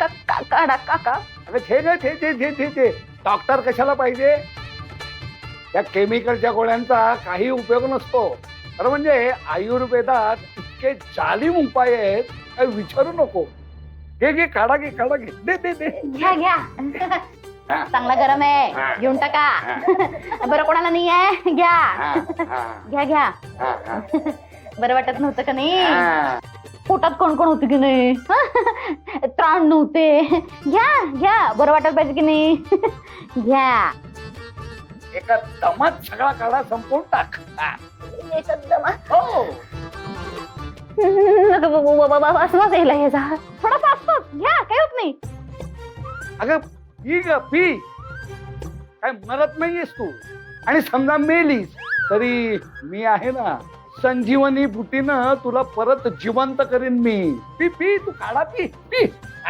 काढा काका. अगं छे ग छे छे छे छे छे. डॉक्टर कशाला पाहिजे? त्या केमिकलच्या गोळ्यांचा काही उपयोग नसतो. खरं म्हणजे आयुर्वेदात इतके जालिम उपाय आहेत, काही विचारू नको. घे घे काढा घे काढा घे. दे दे दे. घ्या घ्या. चांगला गरम आहे, घेऊन टाका. बरं कोणाला नाही आहे, घ्या घ्या घ्या. बरं वाटत नव्हतं का नाही? पोटात कोण कोण होती की नाही? त्राण नव्हते. घ्या घ्या, बरं वाटत पाहिजे की नाही? घ्या. एका दमात सगळा काढा संपवून टाक. एकदम हो. असं यायला हे जा थोडासा असतोच. घ्या, काही होत नाही. अगं पी ग पी. काय मरत नाहीयेस तू. आणि समजा मेलीस तरी मी आहे ना, संजीवनी बुटीनं तुला परत जिवंत करीन मी. पी पी, तू काढा पी पी.